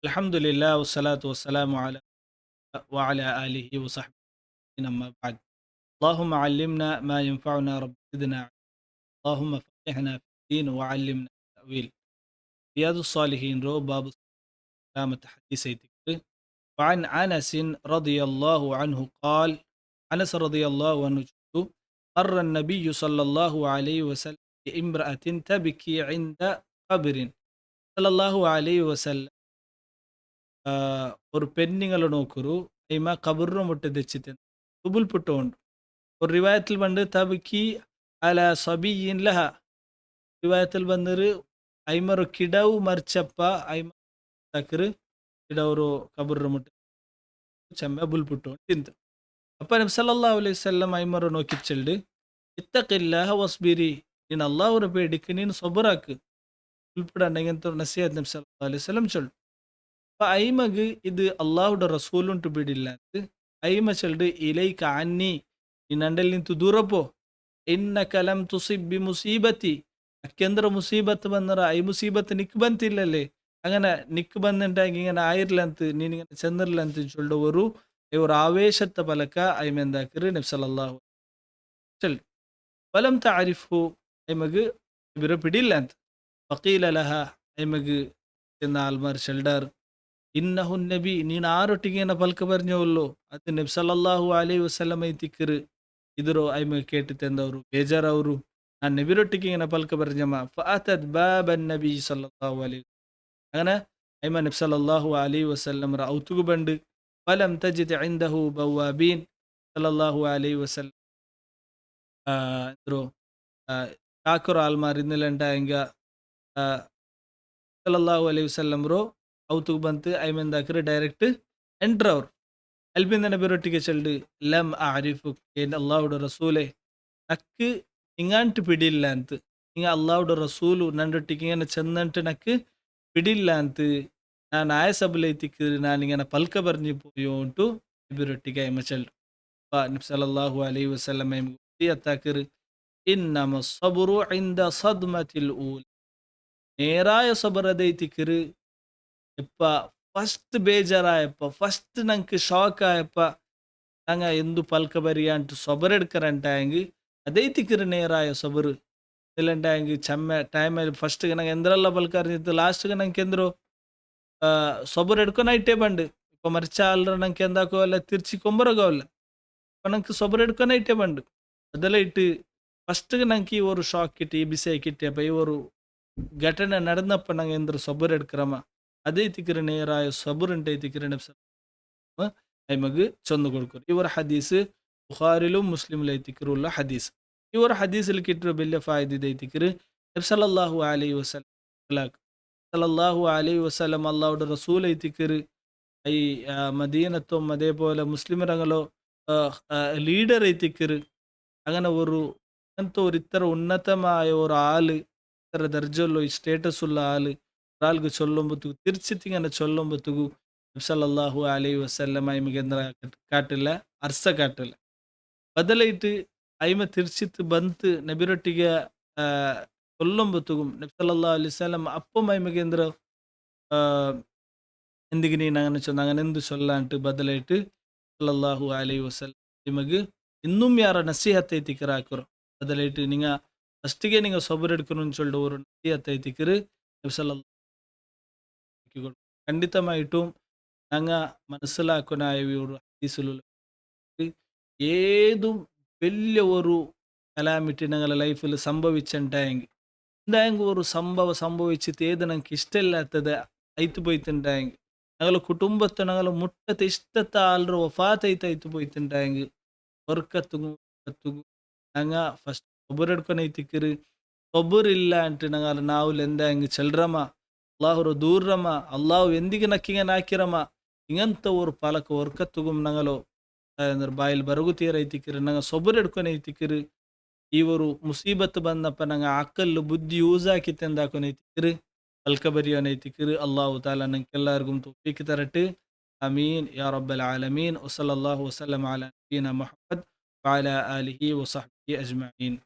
الحمد لله والصلاة والسلام على وعلى آله وصحبه أما بعد. اللهم علمنا ما ينفعنا رب زدنا علما. اللهم فقهنا في الدين وعلمنا التأويل. رياض الصالحين رو باب سلامة حديث ذكر. وعن أنس رضي الله عنه قال: أنس رضي الله عنه قال: مر النبي صلى الله عليه وسلم بامرأة تبكي عند قبر صلى الله عليه وسلم. ஒரு பெண்ணிங்கள நோக்குரு ஐமா கபுர்னு முட்டை తెచ్చితిన్ తుబుల్ పుట్టోండు ஒரு ரிவாயத்தில் வந்து தபுக்கி அல சபியின் லஹ ரிவாயத்தில் ಬಂದರು ಐಮರು ಕಿಡವು ಮರ್ಚಪ್ಪ ಐಮ ತಕರು ಕಿಡವರು ಕಬುರ್ರ ಮುಟ್ಟ ಚೆಮ್ಮೆ ಬುಲ್ పుట్టోండు తింత அப்ப நபி ஸல்லல்லாஹு அலைஹி வஸல்லம் ஐமரு நோக்கிச்செல்டு இத்தகில்லாஹ வஸ்பிரி நீ அல்லாஹ்வுர பேடிக்கு நீ சபராக்கு உள்பட நெகந்தர் நசிஹத் நபி ஸல்லல்லாஹு அலைஹி வஸல்லம் சொல் ஐமகு இது அல்லாஹ்வுட ரசூலுன்ட்டு ಬಿಡಿಲ್ಲಾಂತ ಐಮ ಚೆಲ್ಡು ಇಲೈಕ ಅನ್ನಿ ಈ ನಂಡಲ್ ನಿಂತು ದೂರ ಪೋ ಇನ್ನಕ ಲಂ ತುಸಿಬ್ ಬಿ ಮುಸೀಬತಿ അക്കെന്തര മുസീബത്ത് വന്നറ ഐ മുസീബത്ത് നിക്ക് ಬಂತಿಲ್ಲಲೇ അങ്ങനെ നിക്ക് ಬಂದಂಟಾಗಿ ഇങ്ങനെ ആയിർലಂತ ನೀನಿങ്ങനെ ചെന്നിರ್ಲಂತ ചൊല്ലുവരു ഇവർ ആവേശത്തെ പലക ഐമെന്താക്കറ് നബി സല്ലല്ലാഹു ചെൽ വലം തഅരിഫു ഐമഗ് ഇവരെ പിടില്ലാಂತ ഫഖീല ലഹ ഐമഗ് എന്ന ആൽമാർ ഷെൽഡർ ಇನ್ನಹು ನಬಿ ನೀನು ಆರೊಟ್ಟಿಗೇನ ಪಲ್ಕ ಬರ್ഞ്ഞವಲ್ಲೋ ಅದು ನಬಿ ಸಲ್ಲಲ್ಲಾಹು ಅಲೈಹಿ ವಸಲ್ಲಂ ಐತಿಕ್ಕರು ಇದರು ಐಮ ಕೇட்டு ತಂದವರು ಬೇಜಾರವರು ನಾನು ನಬಿರೊಟ್ಟಿಗೇನ ಪಲ್ಕ ಬರ್ഞ്ഞಮ ಫಅತದ್ ಬಾಬನ್ ನಬಿ ಸಲ್ಲಲ್ಲಾಹು ಅಲೈಹಿ അങ്ങനെ ಐಮ ನಬಿ ಸಲ್ಲಲ್ಲಾಹು ಅಲೈಹಿ ವಸಲ್ಲಂ ರ ಔತುಗು ಬಂಡು ಫಲಂ ತಜಿದ್ ಇಂದಹು ಬವ್ವಾಬೀನ್ ಸಲ್ಲಲ್ಲಾಹು ಅಲೈಹಿ ವಸಲ್ಲಂ ಇದ್ರು ಕಾಕರು ಆಲ್ಮಾರ್ ಇನ್ನಿಲಂಟ ಹಿಂಗ ಸಲ್ಲಲ್ಲಾಹು ಅಲೈಹಿ ವಸಲ್ಲಂ ರೋ ಔತುಗ್ ಬಂತು ಐಮೆಂದಾಕರು ಡೈರೆಕ್ಟ್ ಎಂಟ್ರ್ ಅವ್ರು ಅಲ್ಪಿಂದ ನಬಿರೊಟ್ಟಿಗೆ ಚೆಲ್ಡು ಲಮ್ ಆರಿಫು ಏನ್ ಅಲ್ಲಾಹುಡ ರಸೂಲೆ ನಕ್ಕು ಹಿಂಗಂಟು ಪಿಡಿಲ್ಲ ಅಂತ ಹಿಂಗ ಅಲ್ಲಾಹುಡ ರಸೂಲು ನನ್ನೊಟ್ಟಿಗೆ ಹಿಂಗನ ಚಂದಂಟು ನಕ್ಕು ಪಿಡಿಲ್ಲ ಅಂತ ನಾನು ಆಯಸಬಲೈತಿಕ್ಕು ನಾನು ಹಿಂಗನ ಪಲ್ಕ ಬರ್ನಿ ಪೋಯೋ ಉಂಟು ನಬಿರೊಟ್ಟಿಗೆ ಐಮ ಚೆಲ್ಡು ನಬಿ ಸಲ್ಲಲ್ಲಾಹು ಅಲೈಹಿ ವಸಲ್ಲಂ ಐಮ ಅತ್ತಾಕರು ಇನ್ನಮ ಸಬುರು ಇಂದ ಸದ್ಮತಿಲ್ ಊಲ್ നേരായ സബറതൈത്തിക്കറ് എപ്പ ಫಸ್ಟ್ ಬೇಜಾರಾಯಪ್ಪ ಫಸ್ಟ್ ನಂಗೆ ಶಾಕ್ ಆಯಪ್ಪ ನಂಗೆ ಎಂದು ಪಲ್ಕ ಬರಿಯ ಅಂಟು ಸೊಬರೆಡ್ಕರಂಟ ಹೆಂಗೆ ಅದೈತಿಕ್ಕರು ನೇರಾಯ ಸೊಬರು ಇಲ್ಲಂಟ ಹೆಂಗೆ ಚೆಮ್ಮೆ ಟೈಮಲ್ಲಿ ಫಸ್ಟ್ಗೆ ನಂಗೆ ಎಂದ್ರಲ್ಲ ಪಲ್ಕರ್ನಿತ್ತು ಲಾಸ್ಟ್ಗೆ ನಂಗೆ ಎಂದ್ರು ಸೊಬರು ಎಡ್ಕೊಂಡು ಐಟೇ ಬಂಡು ಇಪ್ಪ ಮರ್ಚ ಅಲ್ರ ನಂಗೆ ಎಂದಾಕೋಲ್ಲ ತಿರ್ಚಿ ಕೊಂಬರಗೋಲ್ಲ ಇಪ್ಪ ನಂಗೆ ಸೊಬರು ಎಡ್ಕೊಂಡು ಐಟೇ ಬಂಡು ಅದೆಲ್ಲ ಇಟ್ಟು ಫಸ್ಟ್ಗೆ ನಂಗೆ ಈ ஒரு ஷாக் கிட்டு பிசை கிட்டேப்ப ಈ ஒரு ಘಟನೆ ನಡೆದಪ್ಪ ನಂಗೆ ಎಂದ್ರು ಸೊಬರು ಎಡ್ಕರಮ್ಮ ಅದೈತಿಕ್ಕರು ನೇರಾಯ ಸಬುರುಂಟು ಐತಿಕ್ಕರು ನಬಿ ಐಮಗ್ ಚಂದು ಕೊಡ್ಕೊರು ಇವರ ಹದೀಸ್ ಬುಖಾರಿಲು ಮುಸ್ಲಿಮ್ಲು ಐತಿಕ್ಕರುಲ್ಲ ಹದೀಸ್ ಇವರ ಹದೀಸಲ್ಲಿ ಕಿಟ್ಟರು ಬೆಲ್ಲ ಫಾಯ್ದಿದೆ ಐತಿಕ್ಕರು ನಬಿ ಸಲ್ಲಲ್ಲಾಹು ಅಲೈಹಿ ವಸಲ್ಲಂ സല്ലല്ലാഹു അലൈഹി വസല്ലം അള്ളാഹുടെ റസൂൽ എത്തിക്കറ് ഈ മദീനത്തും അതേപോലെ മുസ്ലിമരങ്ങളോ ലീഡർ എത്തിക്കറ് അങ്ങനെ ഒരു അങ്ങനത്തെ ഒരു ഇത്ര ഉന്നതമായ ഒരു ആള് ഇത്ര ദർജുള്ള ഈ സ്టేటస్ ഉള്ള ആള് ഒരാൾക്ക് ചൊല്ലുമ്പോഴത്തേക്ക് തിരിച്ചിട്ട് ഇങ്ങനെ ചൊല്ലുമ്പോഴത്തേക്ക് നബി സല്ലല്ലാഹു അലൈഹി വസല്ലം ಐಮಗೆ ಎಂದ್ರ ಕಾಟಿಲ್ಲ ಅರ್ಸ ಕಾಟಿಲ್ಲ ಬದಲೈಟ್ ಐಮ ತಿರ್ಚಿತ್ ಬಂತು ನಬಿರೊಟ್ಟಿಗೆ കൊല്ലുമ്പോഴത്തേക്കും നബി സല്ലല്ലാഹു അലൈഹി വസല്ലം അപ്പം ಐಮಗೆ ಎಂದ್ರ എന്തിക്ക് നീ അങ്ങനെ ചൊന്ന അങ്ങനെ എന്ത് ചൊല്ലാണ്ട് ബദലായിട്ട് സല്ലല്ലാഹു അലൈഹി വസല്ലം ನಿಮಗೆ ಇನ್ನும் ಯಾರ ನಸೀಹತ್ ಐತಿಕರ ಹಾಕರು ಬದಲಾയിട്ട് நீங்க ಫಸ್ಟಿಗೆ நீங்க ಸಬರ್ എടുക്കணும்னு சொல்லிட்டு ஒரு நசீஹத் ஐತಿಕರು നബി സല്ലല്ലാഹു ఖండితమైటం ഞങ്ങ മനസ്സിലാക്കുന്ന ഒരു ഹദീസിലുള്ള ഏതും വലിയ ഒരു കലാമിറ്റി ഞങ്ങളുടെ ലൈഫിൽ സംഭവിച്ചിട്ടുണ്ടെങ്കിൽ എന്തെങ്കിലും ഒരു സംഭവം സംഭവിച്ചിട്ട് ഏത് ഞങ്ങൾക്ക് ഇഷ്ടമില്ലാത്തത് ആയിട്ട് പോയിട്ടുണ്ടെങ്കിൽ ഞങ്ങളുടെ കുടുംബത്തെ ഞങ്ങൾ മുട്ടത്തെ ഇഷ്ടത്തെ ആളുടെ വഫാത്ത് ആയിട്ട് പോയിട്ടുണ്ടെങ്കിൽ വർക്കത്തും ഞങ്ങൾ ഫസ്റ്റ് ഒബരെടുക്കുന്ന എത്തിക്കറ് ഒബറില്ല എന്നിട്ട് ഞങ്ങൾ നാവിൽ എന്തെങ്കിലും ചെല്ലറമ ಅಲ್ಲಾಹರು ದೂರಮ್ಮ ಅಲ್ಲಾಹು ಎಂದಿಗೆ ನಕ್ಕಿಗೆ ನಾಕಿರಮ್ಮ ಹಿಂಗಂತ ಅವ್ರು ಪಾಲಕ ವರ್ಕತ್ತುಗುಮ್ ನಂಗಲು ಅಂದ್ರೆ ಬಾಯಲ್ಲಿ ಬರಗುತ್ತೀರ ಐತಿಕ್ಕಿರಿ ನಂಗೆ ಸೊಬರು ಹಿಡ್ಕೊಂಡು ಐತಿಕ್ಕಿರಿ ಇವರು ಮುಸೀಬತ್ ಬಂದಪ್ಪ ನಂಗೆ ಅಕ್ಕಲ್ಲು ಬುದ್ಧಿ ಯೂಸ್ ಹಾಕಿತ್ತೆ ಅಂದ ಹಾಕೊಂಡು ಐತಿಕ್ಕಿರಿ ಅಲ್ಕ ಬರಿಯೋನ್ ಐತಿಕ್ಕಿರಿ ಅಲ್ಲಾಹು ತಾಲ ನಂಗೆ ಎಲ್ಲರಿಗೂ ತೌಫೀಕ್ ತರಟ್ಟು ಅಮೀನ್ ಯಾ ರಬ್ಬಲ್ ಆಲಮೀನ್ ವಸಲ್ಲಲ್ಲಾಹು ವಸಲ್ಲಮ ಅಲಾ ನಬೀನಾ ಮುಹಮ್ಮದ್ ವಅಲಾ ಆಲಿಹಿ ವಸಹ್ಬಿಹಿ ಅಜ್ಮഈನ್.